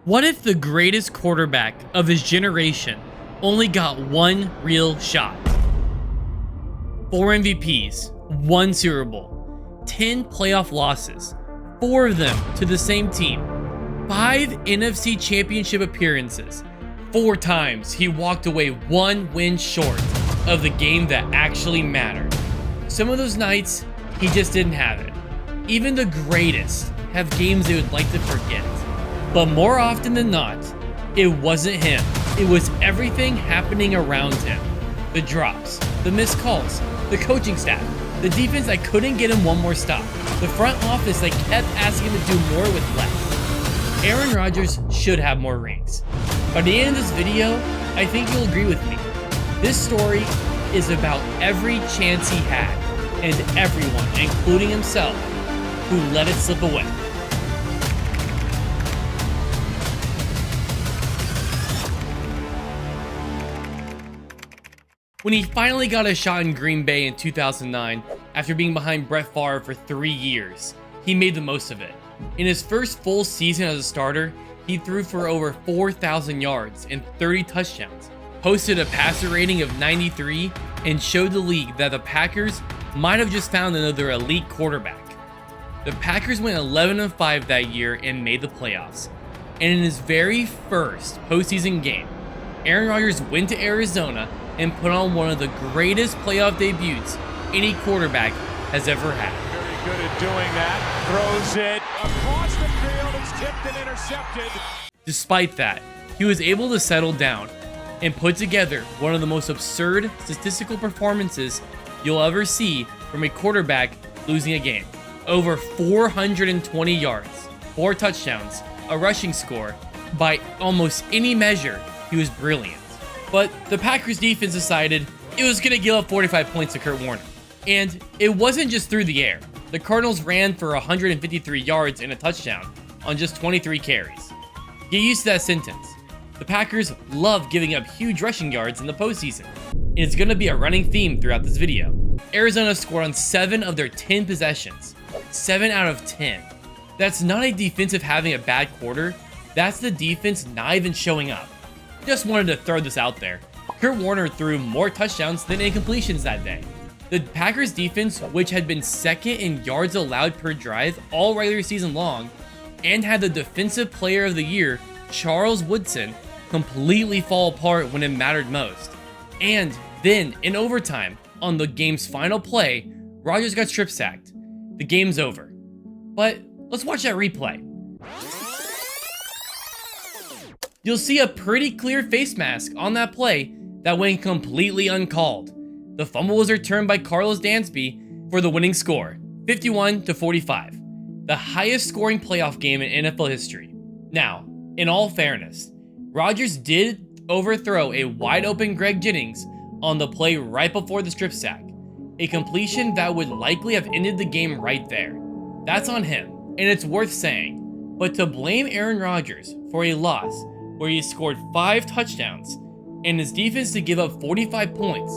What if the greatest quarterback of his generation only got one real shot? 4 MVPs, 1 Super Bowl, 10 playoff losses, 4 of them to the same team, 5 NFC Championship appearances, 4 times he walked away 1 win short of the game that actually mattered. Some of those nights, he just didn't have it. Even the greatest have games they would like to forget. But more often than not, it wasn't him. It was everything happening around him. The drops, the missed calls, the coaching staff, the defense that couldn't get him one more stop, the front office that kept asking him to do more with less. Aaron Rodgers should have more rings. By the end of this video, I think you'll agree with me. This story is about every chance he had and everyone, including himself, who let it slip away. When he finally got a shot in Green Bay in 2009, after being behind Brett Favre for 3 years, he made the most of it. In his first full season as a starter, he threw for over 4,000 yards and 30 touchdowns, posted a passer rating of 93, and showed the league that the Packers might have just found another elite quarterback. The Packers went 11-5 that year and made the playoffs. And in his very first postseason game, Aaron Rodgers went to Arizona and put on one of the greatest playoff debuts any quarterback has ever had. Very good at doing that. Throws it across the field. It's tipped and intercepted. Despite that, he was able to settle down and put together one of the most absurd statistical performances you'll ever see from a quarterback losing a game. Over 420 yards, 4 touchdowns, a rushing score. By almost any measure, he was brilliant. But the Packers defense decided it was going to give up 45 points to Kurt Warner. And it wasn't just through the air. The Cardinals ran for 153 yards and a touchdown on just 23 carries. Get used to that sentence. The Packers love giving up huge rushing yards in the postseason. And it's going to be a running theme throughout this video. Arizona scored on 7 of their 10 possessions. 7 out of 10. That's not a defensive having a bad quarter. That's the defense not even showing up. Just wanted to throw this out there. Kurt Warner threw more touchdowns than incompletions that day. The Packers defense, which had been second in yards allowed per drive all regular season long, and had the defensive player of the year, Charles Woodson, completely fall apart when it mattered most. And then, in overtime, on the game's final play, Rodgers got strip sacked. The game's over. But let's watch that replay. You'll see a pretty clear face mask on that play that went completely uncalled. The fumble was returned by Carlos Dansby for the winning score, 51-45, the highest scoring playoff game in NFL history. Now, in all fairness, Rodgers did overthrow a wide open Greg Jennings on the play right before the strip sack, a completion that would likely have ended the game right there. That's on him, and it's worth saying. But to blame Aaron Rodgers for a loss where he scored 5 touchdowns and his defense to give up 45 points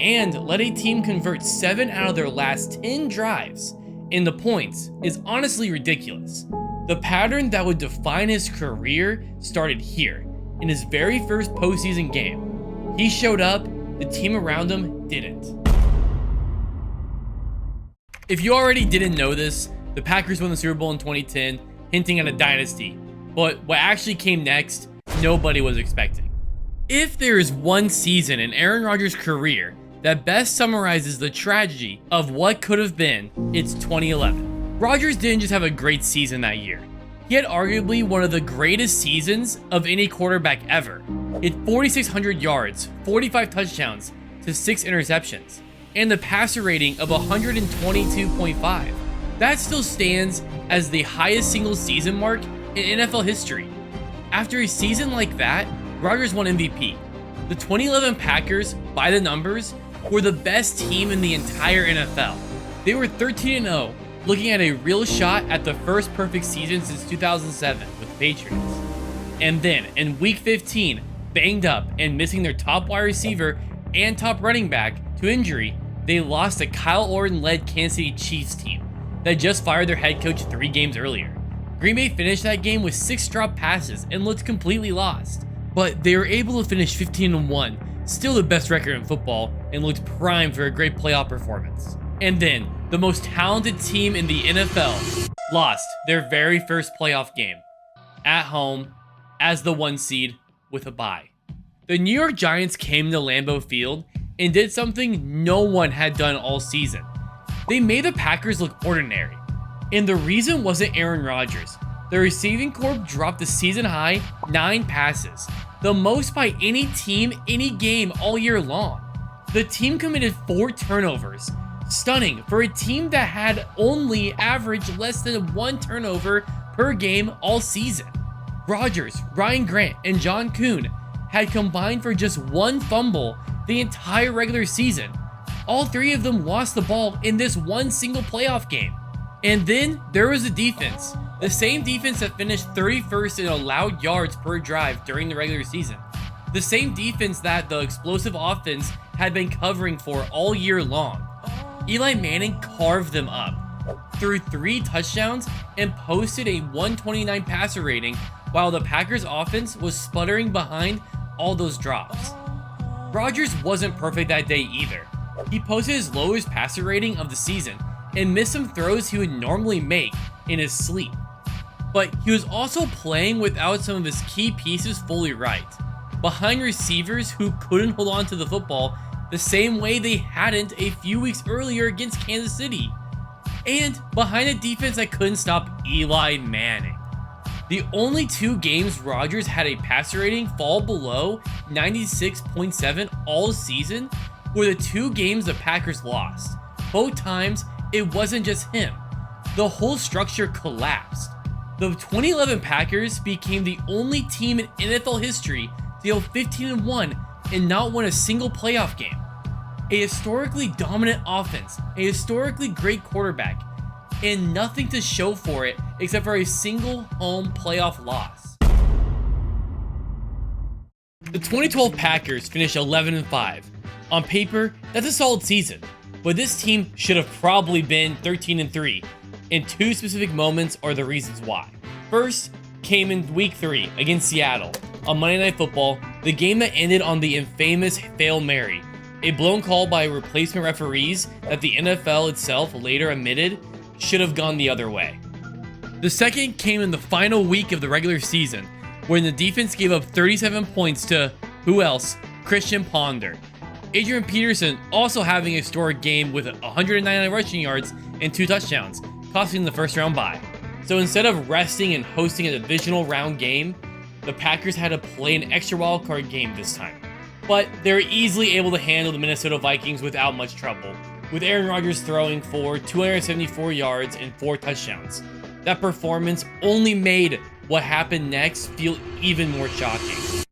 and let a team convert 7 out of their last 10 drives into points is honestly ridiculous. The pattern that would define his career started here, in his very first postseason game. He showed up, the team around him didn't. If you already didn't know this, the Packers won the Super Bowl in 2010, hinting at a dynasty. But what actually came next, nobody was expecting. If there is one season in Aaron Rodgers' career that best summarizes the tragedy of what could have been, it's 2011. Rodgers didn't just have a great season that year. He had arguably one of the greatest seasons of any quarterback ever. It 4,600 yards, 45 touchdowns to 6 interceptions, and the passer rating of 122.5. That still stands as the highest single season mark in NFL history. After a season like that, Rodgers won MVP. The 2011 Packers, by the numbers, were the best team in the entire NFL. They were 13-0, looking at a real shot at the first perfect season since 2007 with the Patriots. And then, in Week 15, banged up and missing their top wide receiver and top running back to injury, they lost to Kyle Orton-led Kansas City Chiefs team that just fired their head coach 3 games earlier. Green Bay finished that game with 6 dropped passes and looked completely lost. But they were able to finish 15-1, still the best record in football, and looked primed for a great playoff performance. And then, the most talented team in the NFL lost their very first playoff game, at home, as the 1 seed, with a bye. The New York Giants came to Lambeau Field and did something no one had done all season. They made the Packers look ordinary. And the reason wasn't Aaron Rodgers. The receiving corps dropped the season high 9 passes, the most by any team, any game all year long. The team committed 4 turnovers, stunning for a team that had only averaged less than 1 turnover per game all season. Rodgers, Ryan Grant, and John Kuhn had combined for just 1 fumble the entire regular season. All 3 of them lost the ball in this one single playoff game. And then there was the defense. The same defense that finished 31st in allowed yards per drive during the regular season. The same defense that the explosive offense had been covering for all year long. Eli Manning carved them up, threw 3 touchdowns, and posted a 129 passer rating while the Packers offense was sputtering behind all those drops. Rodgers wasn't perfect that day either. He posted his lowest passer rating of the season and missed some throws he would normally make in his sleep. But he was also playing without some of his key pieces fully right, behind receivers who couldn't hold on to the football the same way they hadn't a few weeks earlier against Kansas City, and behind a defense that couldn't stop Eli Manning. The only 2 games Rodgers had a passer rating fall below 96.7 all season were the 2 games the Packers lost. Both times, it wasn't just him. The whole structure collapsed. The 2011 Packers became the only team in NFL history to go 15-1 and not win a single playoff game. A historically dominant offense, a historically great quarterback, and nothing to show for it except for a single home playoff loss. The 2012 Packers finished 11-5. On paper, that's a solid season, but this team should have probably been 13-3, and 2 specific moments are the reasons why. First came in Week 3 against Seattle on Monday Night Football, the game that ended on the infamous Hail Mary, a blown call by replacement referees that the NFL itself later admitted should have gone the other way. The second came in the final week of the regular season, when the defense gave up 37 points to, who else? Christian Ponder. Adrian Peterson also having a historic game with 199 rushing yards and 2 touchdowns, costing the first round bye. So instead of resting and hosting a divisional round game, the Packers had to play an extra wildcard game this time. But they were easily able to handle the Minnesota Vikings without much trouble, with Aaron Rodgers throwing for 274 yards and 4 touchdowns. That performance only made what happened next feel even more shocking.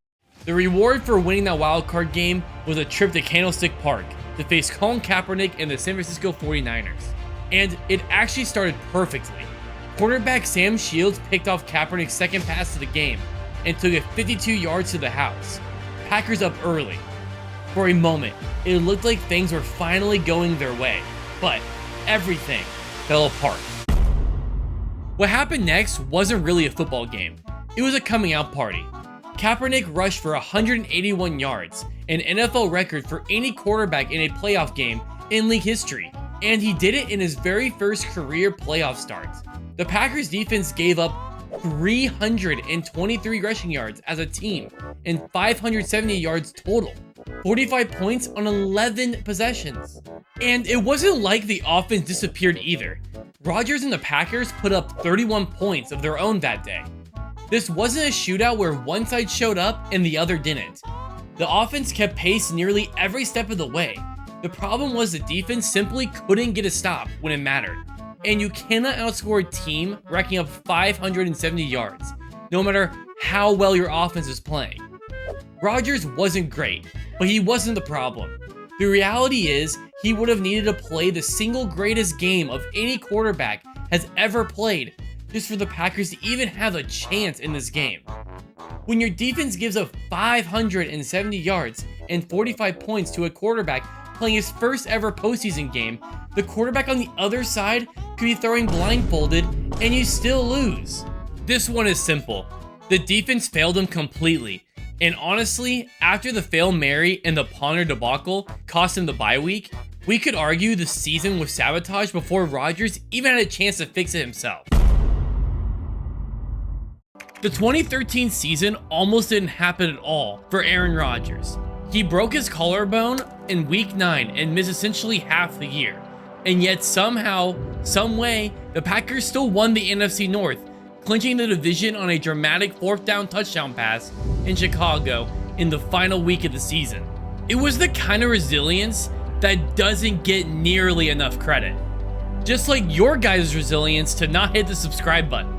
The reward for winning that wildcard game was a trip to Candlestick Park to face Colin Kaepernick and the San Francisco 49ers. And it actually started perfectly. Quarterback Sam Shields picked off Kaepernick's second pass of the game and took it 52 yards to the house. Packers up early. For a moment, it looked like things were finally going their way, but everything fell apart. What happened next wasn't really a football game. It was a coming out party. Kaepernick rushed for 181 yards, an NFL record for any quarterback in a playoff game in league history, and he did it in his very first career playoff start. The Packers defense gave up 323 rushing yards as a team and 570 yards total, 45 points on 11 possessions. And it wasn't like the offense disappeared either. Rodgers and the Packers put up 31 points of their own that day. This wasn't a shootout where one side showed up and the other didn't. The offense kept pace nearly every step of the way. The problem was the defense simply couldn't get a stop when it mattered. And you cannot outscore a team racking up 570 yards, no matter how well your offense is playing. Rodgers wasn't great, but he wasn't the problem. The reality is, he would have needed to play the single greatest game of any quarterback has ever played just for the Packers to even have a chance in this game. When your defense gives up 570 yards and 45 points to a quarterback playing his first ever postseason game, the quarterback on the other side could be throwing blindfolded and you still lose. This one is simple. The defense failed him completely. And honestly, after the Fail Mary and the Ponder debacle cost him the bye week, we could argue the season was sabotaged before Rodgers even had a chance to fix it himself. The 2013 season almost didn't happen at all for Aaron Rodgers. He broke his collarbone in week 9 and missed essentially half the year. And yet somehow, someway, the Packers still won the NFC North, clinching the division on a dramatic 4th down touchdown pass in Chicago in the final week of the season. It was the kind of resilience that doesn't get nearly enough credit. Just like your guys' resilience to not hit the subscribe button.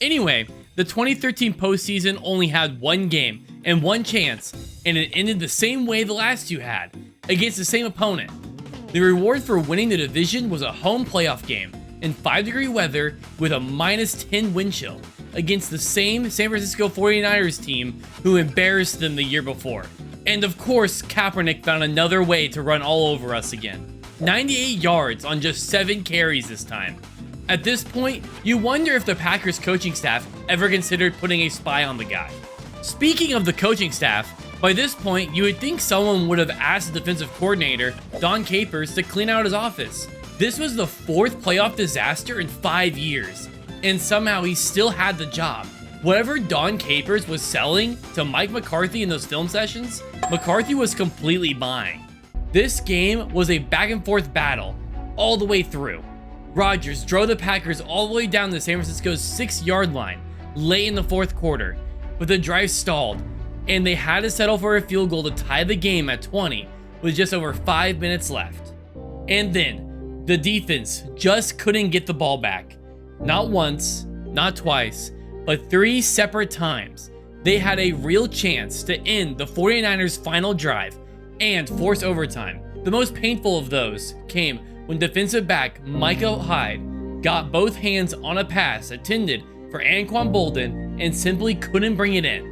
Anyway, the 2013 postseason only had one game and one chance, and it ended the same way the last two had, against the same opponent. The reward for winning the division was a home playoff game in 5-degree weather with a -10 wind chill against the same San Francisco 49ers team who embarrassed them the year before. And of course, Kaepernick found another way to run all over us again. 98 yards on just 7 carries this time. At this point, you wonder if the Packers coaching staff ever considered putting a spy on the guy. Speaking of the coaching staff, by this point, you would think someone would have asked the defensive coordinator, Don Capers, to clean out his office. This was the 4th playoff disaster in 5 years, and somehow he still had the job. Whatever Don Capers was selling to Mike McCarthy in those film sessions, McCarthy was completely buying. This game was a back and forth battle all the way through. Rodgers drove the Packers all the way down to San Francisco's 6-yard line late in the 4th quarter, but the drive stalled, and they had to settle for a field goal to tie the game at 20 with just over 5 minutes left. And then, the defense just couldn't get the ball back. Not once, not twice, but 3 separate times. They had a real chance to end the 49ers' final drive and force overtime. The most painful of those came when defensive back Michael Hyde got both hands on a pass intended for Anquan Boldin and simply couldn't bring it in.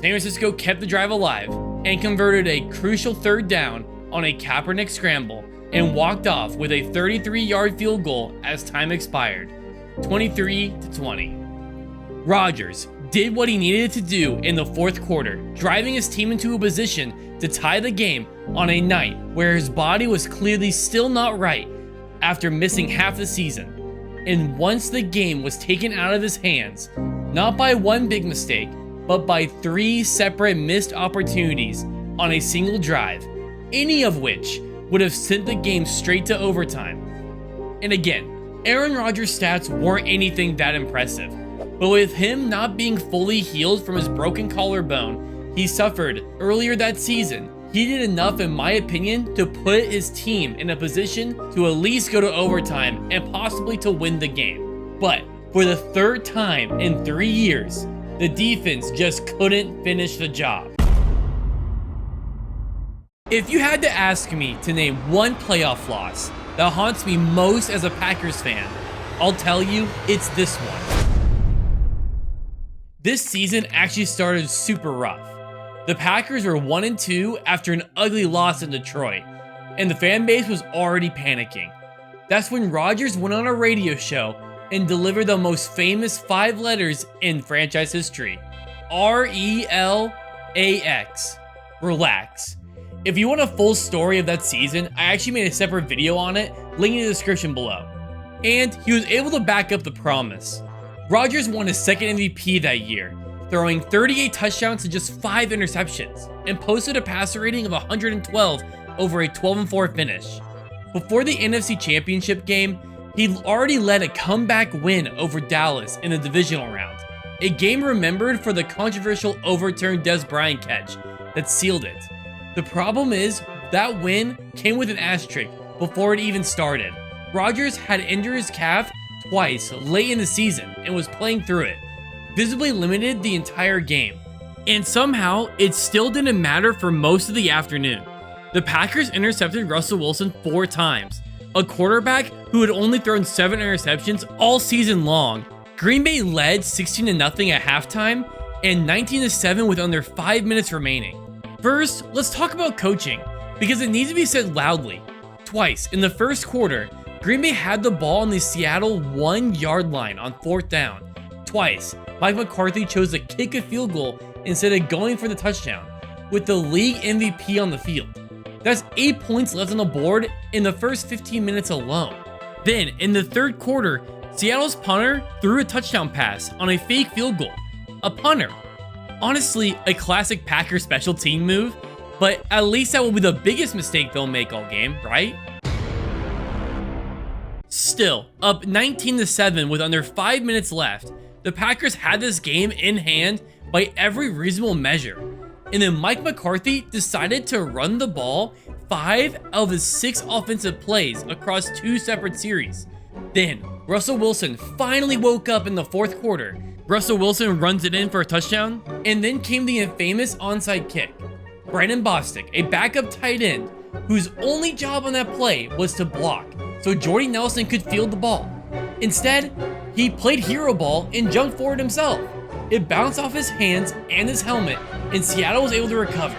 San Francisco kept the drive alive and converted a crucial 3rd down on a Kaepernick scramble and walked off with a 33-yard field goal as time expired, 23-20. Rodgers did what he needed to do in the 4th quarter, driving his team into a position to tie the game on a night where his body was clearly still not right after missing half the season. And once the game was taken out of his hands, not by one big mistake, but by 3 separate missed opportunities on a single drive, any of which would have sent the game straight to overtime. And again, Aaron Rodgers' stats weren't anything that impressive, but with him not being fully healed from his broken collarbone he suffered earlier that season, he did enough, in my opinion, to put his team in a position to at least go to overtime and possibly to win the game. But for the 3rd time in 3 years, the defense just couldn't finish the job. If you had to ask me to name one playoff loss that haunts me most as a Packers fan, I'll tell you it's this one. This season actually started super rough. The Packers were 1-2 after an ugly loss in Detroit, and the fan base was already panicking. That's when Rodgers went on a radio show and delivered the most famous 5 letters in franchise history. RELAX. Relax. If you want a full story of that season, I actually made a separate video on it, link in the description below. And he was able to back up the promise. Rodgers won his 2nd MVP that year, throwing 38 touchdowns to just 5 interceptions, and posted a passer rating of 112 over a 12-4 finish. Before the NFC Championship game, he already led a comeback win over Dallas in the divisional round, a game remembered for the controversial overturned Des Bryant catch that sealed it. The problem is, that win came with an asterisk before it even started. Rodgers had injured his calf twice late in the season and was playing through it, visibly limited the entire game. And somehow, it still didn't matter for most of the afternoon. The Packers intercepted Russell Wilson 4 times, a quarterback who had only thrown 7 interceptions all season long. Green Bay led 16-0 at halftime and 19-7 with under 5 minutes remaining. First, let's talk about coaching, because it needs to be said loudly. Twice in the 1st quarter, Green Bay had the ball on the Seattle 1-yard line on 4th down. Twice, Mike McCarthy chose to kick a field goal instead of going for the touchdown, with the league MVP on the field. That's 8 points left on the board in the first 15 minutes alone. Then, in the third quarter, Seattle's punter threw a touchdown pass on a fake field goal. A punter. Honestly, a classic Packers special team move, but at least that will be the biggest mistake they'll make all game, right? Still, up 19-7 with under 5 minutes left, the Packers had this game in hand by every reasonable measure. And then Mike McCarthy decided to run the ball 5 of his 6 offensive plays across 2 separate series. Then, Russell Wilson finally woke up in the 4th quarter. Russell Wilson runs it in for a touchdown, and then came the infamous onside kick. Brandon Bostic, a backup tight end, whose only job on that play was to block, so Jordy Nelson could field the ball. Instead, he played hero ball and jumped forward himself. It bounced off his hands and his helmet, and Seattle was able to recover.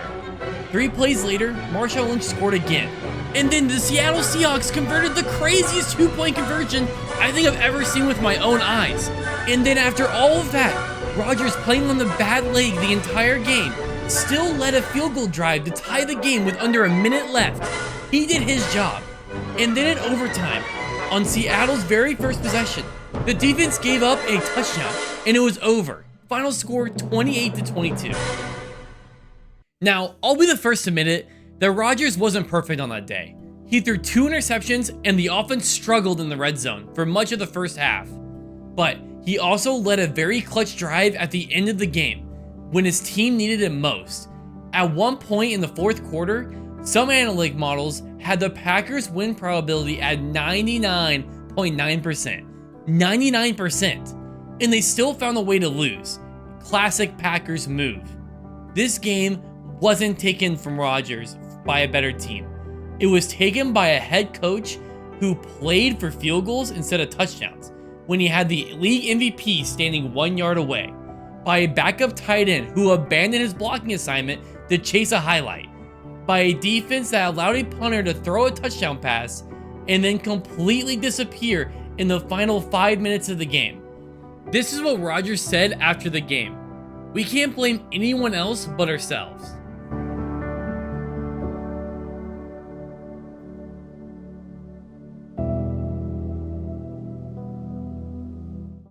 3 plays later, Marshawn Lynch scored again. And then the Seattle Seahawks converted the craziest 2-point conversion I think I've ever seen with my own eyes. And then after all of that, Rodgers, playing on the bad leg the entire game, still led a field goal drive to tie the game with under a minute left. He did his job. And then in overtime, on Seattle's very first possession, the defense gave up a touchdown and it was over. Final score 28-22. Now, I'll be the first to admit it that Rodgers wasn't perfect on that day. He threw 2 interceptions and the offense struggled in the red zone for much of the first half. But he also led a very clutch drive at the end of the game when his team needed it most. At one point in the 4th quarter, some analytic models had the Packers win probability at 99.9%. 99%. And they still found a way to lose. Classic Packers move. This game wasn't taken from Rodgers by a better team. It was taken by a head coach who played for field goals instead of touchdowns when he had the league MVP standing 1 yard away. By a backup tight end who abandoned his blocking assignment to chase a highlight. By a defense that allowed a punter to throw a touchdown pass and then completely disappear in the final 5 minutes of the game. This is what Rodgers said after the game. "We can't blame anyone else but ourselves."